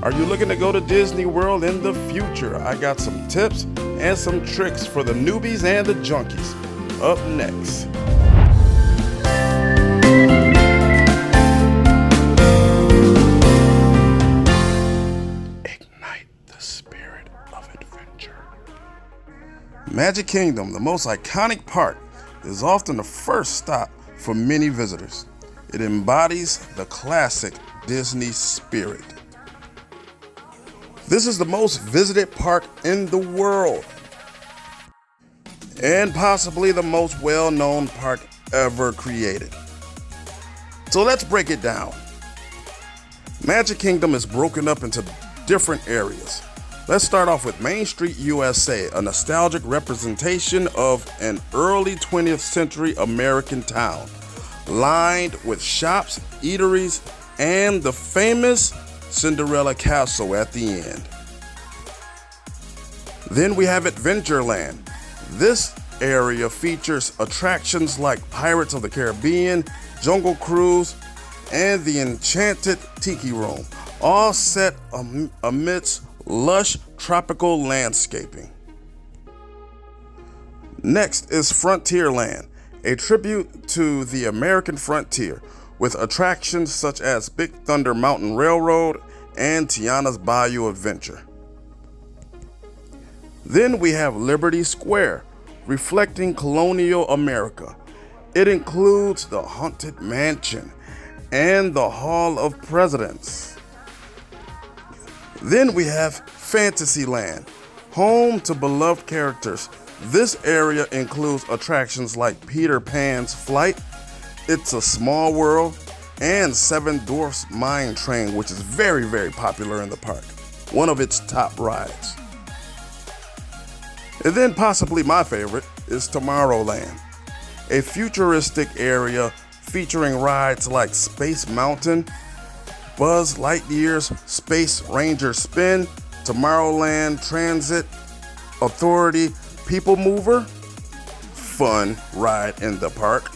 Are you looking to go to Disney World in the future? I got some tips and some tricks for the newbies and the junkies. Up next. Ignite the spirit of adventure. Magic Kingdom, the most iconic park, is often the first stop for many visitors. It embodies the classic Disney spirit. This is the most visited park in the world, and possibly the most well-known park ever created. So let's break it down. Magic Kingdom is broken up into different areas. Let's start off with Main Street USA, a nostalgic representation of an early 20th century American town, lined with shops, eateries, and the famous Cinderella Castle at the end. Then we have Adventureland. This area features attractions like Pirates of the Caribbean, Jungle Cruise, and the Enchanted Tiki Room, all set amidst lush tropical landscaping. Next is Frontierland, a tribute to the American frontier, with attractions such as Big Thunder Mountain Railroad and Tiana's Bayou Adventure. Then we have Liberty Square, reflecting colonial America. It includes the Haunted Mansion and the Hall of Presidents. Then we have Fantasyland, home to beloved characters. This area includes attractions like Peter Pan's Flight, It's a Small World, and Seven Dwarfs Mine Train, which is very, very popular in the park. One of its top rides. And then possibly my favorite is Tomorrowland, a futuristic area featuring rides like Space Mountain, Buzz Lightyear's Space Ranger Spin, Tomorrowland Transit Authority People Mover, fun ride in the park,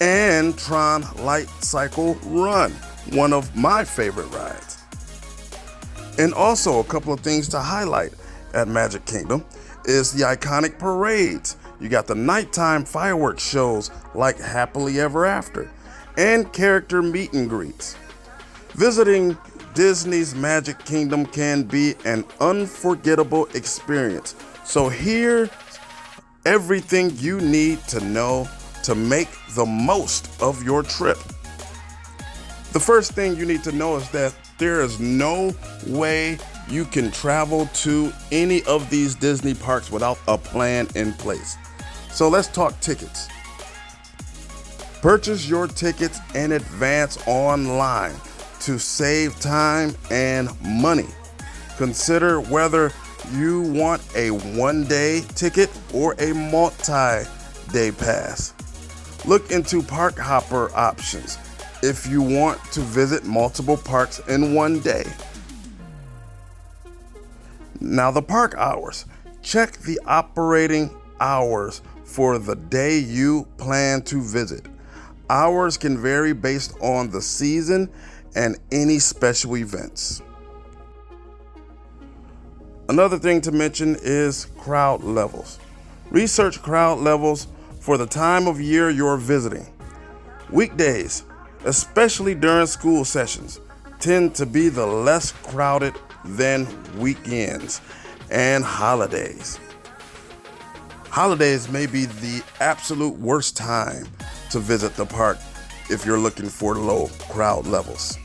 and Tron Light Cycle Run, one of my favorite rides. And also a couple of things to highlight at Magic Kingdom is the iconic parades. You got the nighttime fireworks shows like Happily Ever After and character meet and greets. Visiting Disney's Magic Kingdom can be an unforgettable experience. So here's everything you need to know to make the most of your trip. The first thing you need to know is that there is no way you can travel to any of these Disney parks without a plan in place. So let's talk tickets. Purchase your tickets in advance online to save time and money. Consider whether you want a one-day ticket or a multi-day pass. Look into park hopper options if you want to visit multiple parks in one day. Now the park hours. Check the operating hours for the day you plan to visit. Hours can vary based on the season and any special events. Another thing to mention is crowd levels. Research crowd levels for the time of year you're visiting. Weekdays, especially during school sessions, tend to be the less crowded than weekends and holidays. Holidays may be the absolute worst time to visit the park if you're looking for low crowd levels.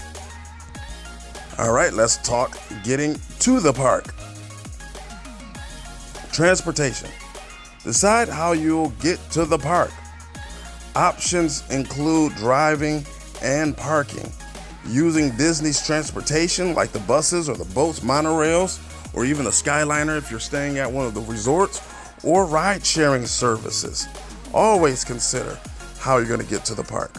All right, let's talk getting to the park. Transportation. Decide how you'll get to the park. Options include driving and parking, using Disney's transportation like the buses or the boats, monorails, or even a Skyliner if you're staying at one of the resorts, or ride-sharing services. Always consider how you're going to get to the park.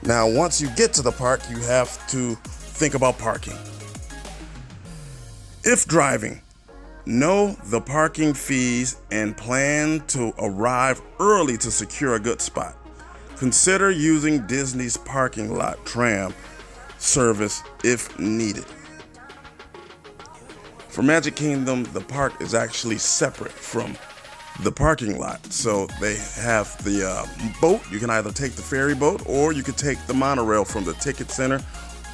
Now, once you get to the park, you have to think about parking. If driving, know the parking fees and plan to arrive early to secure a good spot. Consider using Disney's parking lot tram service if needed. For Magic Kingdom, the park is actually separate from the parking lot. So they have the boat. You can either take the ferry boat or you could take the monorail from the ticket center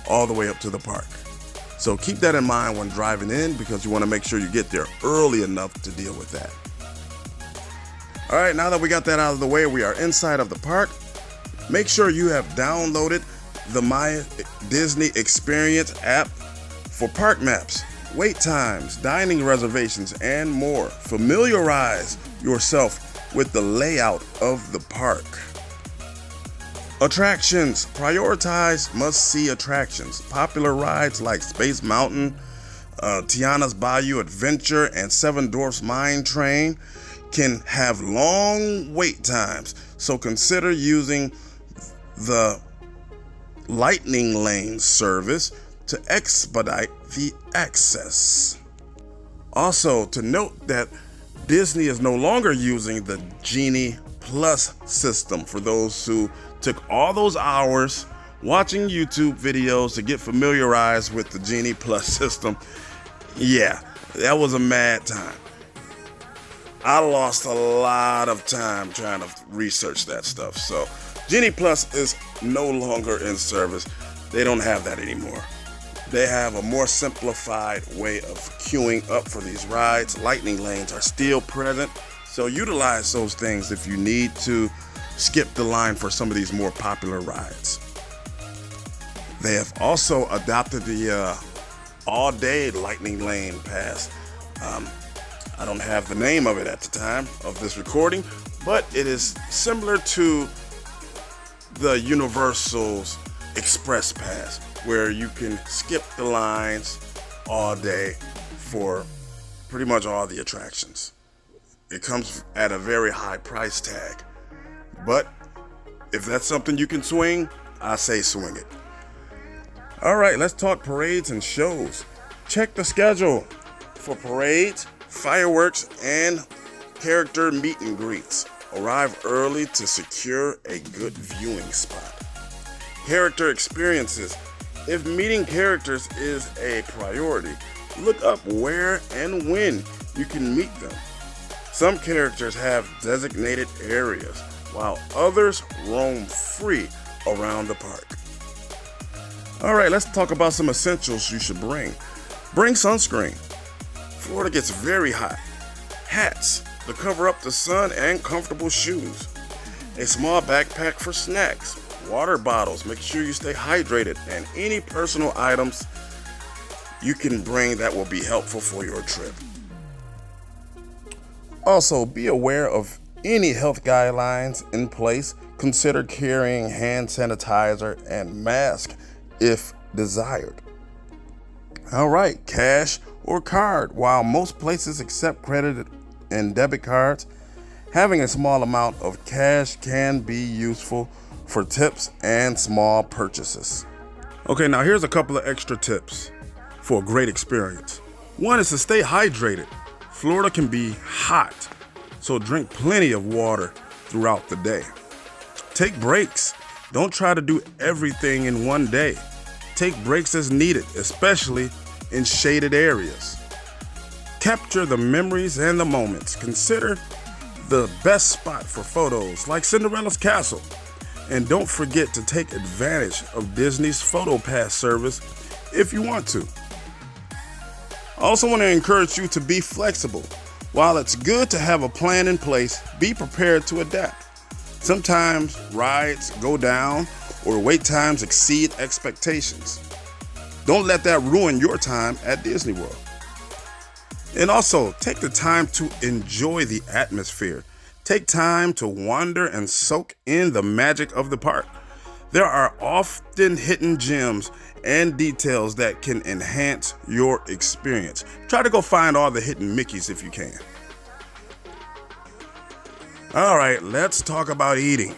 all the way up to the park. So keep that in mind when driving in, because you want to make sure you get there early enough to deal with that. All right, now that we got that out of the way, we are inside of the park. Make sure you have downloaded the My Disney Experience app for park maps, wait times, dining reservations, and more. Familiarize yourself with the layout of the park. Attractions. Prioritize must-see attractions. Popular rides like Space Mountain, Tiana's Bayou Adventure, and Seven Dwarfs Mine Train can have long wait times, so consider using the Lightning Lane service to expedite the access. Also, to note that Disney is no longer using the Genie Plus system for those who took all those hours watching YouTube videos to get familiarized with the Genie Plus system. Yeah, that was a mad time. I lost a lot of time trying to research that stuff. So Genie Plus is no longer in service. They don't have that anymore. They have a more simplified way of queuing up for these rides. Lightning lanes are still present, so utilize those things if you need to skip the line for some of these more popular rides. They have also adopted the all-day Lightning Lane pass. I don't have the name of it at the time of this recording, but it is similar to the Universal's Express Pass, where you can skip the lines all day for pretty much all the attractions. It comes at a very high price tag, but if that's something you can swing, I say swing it. All right, let's talk parades and shows. Check the schedule for parades, fireworks, and character meet and greets. Arrive early to secure a good viewing spot. Character experiences. If meeting characters is a priority, look up where and when you can meet them. Some characters have designated areas, while others roam free around the park. All right, let's talk about some essentials you should bring. Bring sunscreen. Florida gets very hot. Hats to cover up the sun, and comfortable shoes. A small backpack for snacks. Water bottles, make sure you stay hydrated, and any personal items you can bring that will be helpful for your trip. Also, be aware of any health guidelines in place. Consider carrying hand sanitizer and mask if desired. All right, cash or card. While most places accept credit and debit cards, having a small amount of cash can be useful for tips and small purchases. Okay, now here's a couple of extra tips for a great experience. One is to stay hydrated. Florida can be hot, so drink plenty of water throughout the day. Take breaks. Don't try to do everything in one day. Take breaks as needed, especially in shaded areas. Capture the memories and the moments. Consider the best spot for photos, like Cinderella's castle. And don't forget to take advantage of Disney's Photo Pass service if you want to. I also want to encourage you to be flexible. While it's good to have a plan in place, be prepared to adapt. Sometimes rides go down or wait times exceed expectations. Don't let that ruin your time at Disney World. And also, take the time to enjoy the atmosphere. Take time to wander and soak in the magic of the park. There are often hidden gems and details that can enhance your experience. Try to go find all the hidden Mickeys if you can. All right, let's talk about eating.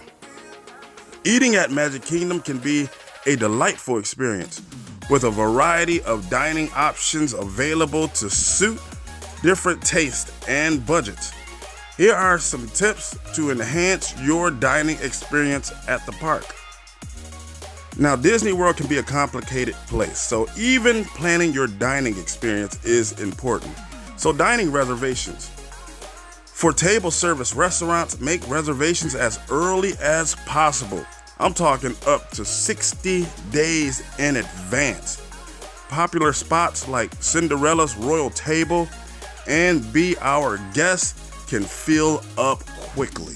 Eating at Magic Kingdom can be a delightful experience with a variety of dining options available to suit different tastes and budgets. Here are some tips to enhance your dining experience at the park. Now, Disney World can be a complicated place, so even planning your dining experience is important. So, dining reservations. For table service restaurants, make reservations as early as possible. I'm talking up to 60 days in advance. Popular spots like Cinderella's Royal Table and Be Our Guest can fill up quickly.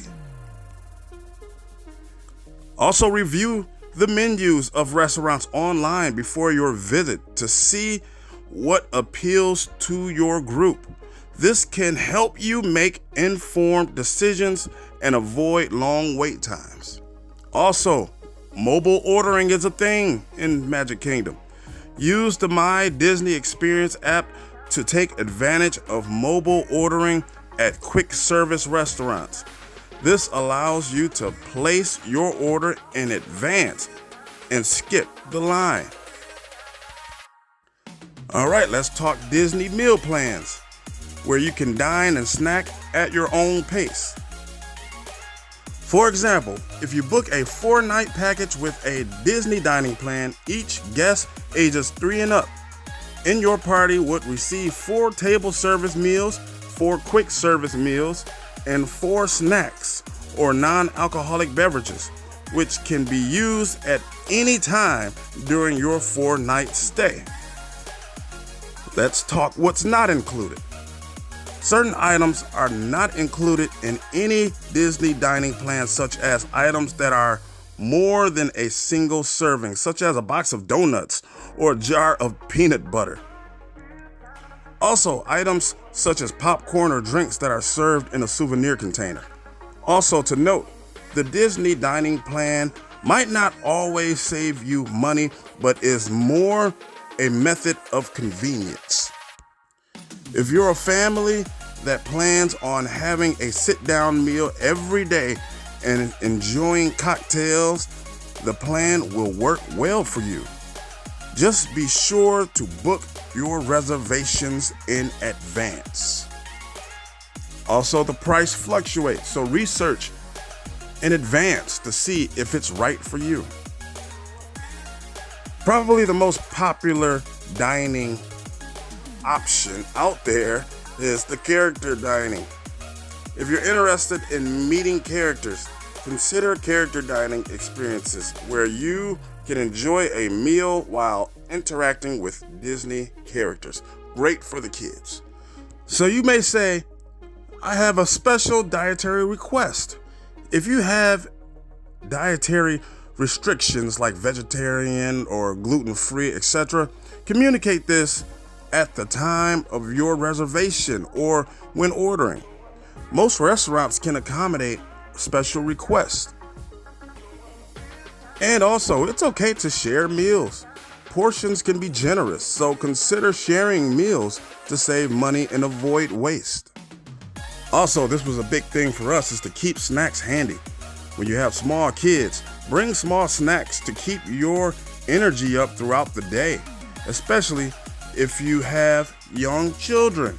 Also, review the menus of restaurants online before your visit to see what appeals to your group. This can help you make informed decisions and avoid long wait times. Also, mobile ordering is a thing in Magic Kingdom. Use the My Disney Experience app to take advantage of mobile ordering at quick service restaurants. This allows you to place your order in advance and skip the line. All right, let's talk Disney meal plans, where you can dine and snack at your own pace. For example, if you book a 4-night package with a Disney dining plan, each guest ages 3 and up in your party would receive 4 table service meals, 4 quick service meals, and 4 snacks or non-alcoholic beverages, which can be used at any time during your 4-night stay. Let's talk what's not included. Certain items are not included in any Disney dining plan, such as items that are more than a single serving, such as a box of donuts or a jar of peanut butter. Also, items such as popcorn or drinks that are served in a souvenir container. Also to note, the Disney dining plan might not always save you money, but is more a method of convenience. If you're a family that plans on having a sit-down meal every day and enjoying cocktails, the plan will work well for you. Just be sure to book your reservations in advance. Also, the price fluctuates, so research in advance to see if it's right for you. Probably the most popular dining option out there is the character dining. If you're interested in meeting characters, consider character dining experiences where you can enjoy a meal while interacting with Disney characters. Great for the kids. So you may say, I have a special dietary request. If you have dietary restrictions like vegetarian or gluten-free, etc., communicate this at the time of your reservation or when ordering. Most restaurants can accommodate special requests. And also, it's okay to share meals. Portions can be generous, so consider sharing meals to save money and avoid waste. Also, this was a big thing for us, is to keep snacks handy. When you have small kids, bring small snacks to keep your energy up throughout the day, especially if you have young children.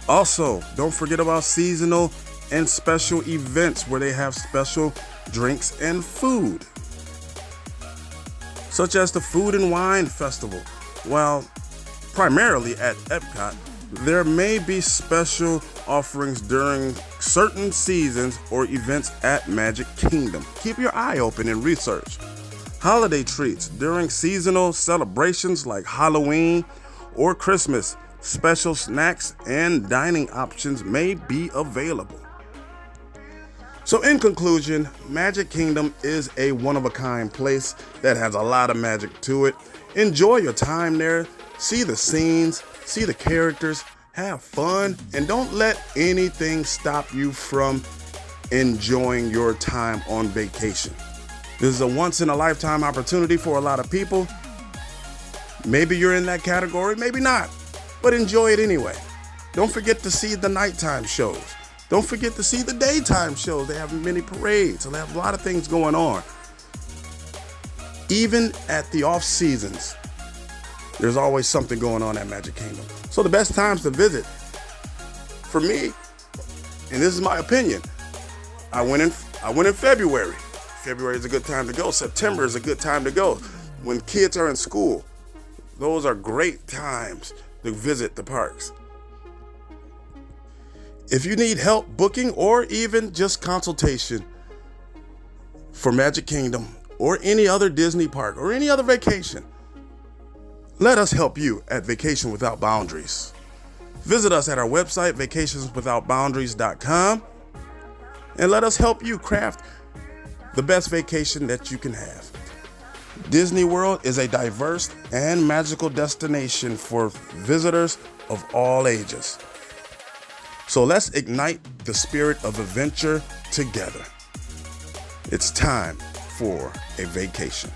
Also, don't forget about seasonal and special events where they have special drinks and food, such as the Food and Wine Festival. While primarily at Epcot, there may be special offerings during certain seasons or events at Magic Kingdom. Keep your eye open and research. Holiday treats during seasonal celebrations like Halloween or Christmas, special snacks and dining options may be available. So in conclusion, Magic Kingdom is a one-of-a-kind place that has a lot of magic to it. Enjoy your time there, see the scenes, see the characters, have fun, and don't let anything stop you from enjoying your time on vacation. This is a once-in-a-lifetime opportunity for a lot of people. Maybe you're in that category, maybe not, but enjoy it anyway. Don't forget to see the nighttime shows. Don't forget to see the daytime shows. They have many parades, so they have a lot of things going on. Even at the off seasons, there's always something going on at Magic Kingdom. So the best times to visit, for me, and this is my opinion, I went in February. February is a good time to go. September is a good time to go. When kids are in school, those are great times to visit the parks. If you need help booking or even just consultation for Magic Kingdom or any other Disney park or any other vacation, let us help you at Vacation Without Boundaries. Visit us at our website, vacationswithoutboundaries.com, and let us help you craft the best vacation that you can have. Disney World is a diverse and magical destination for visitors of all ages. So let's ignite the spirit of adventure together. It's time for a vacation.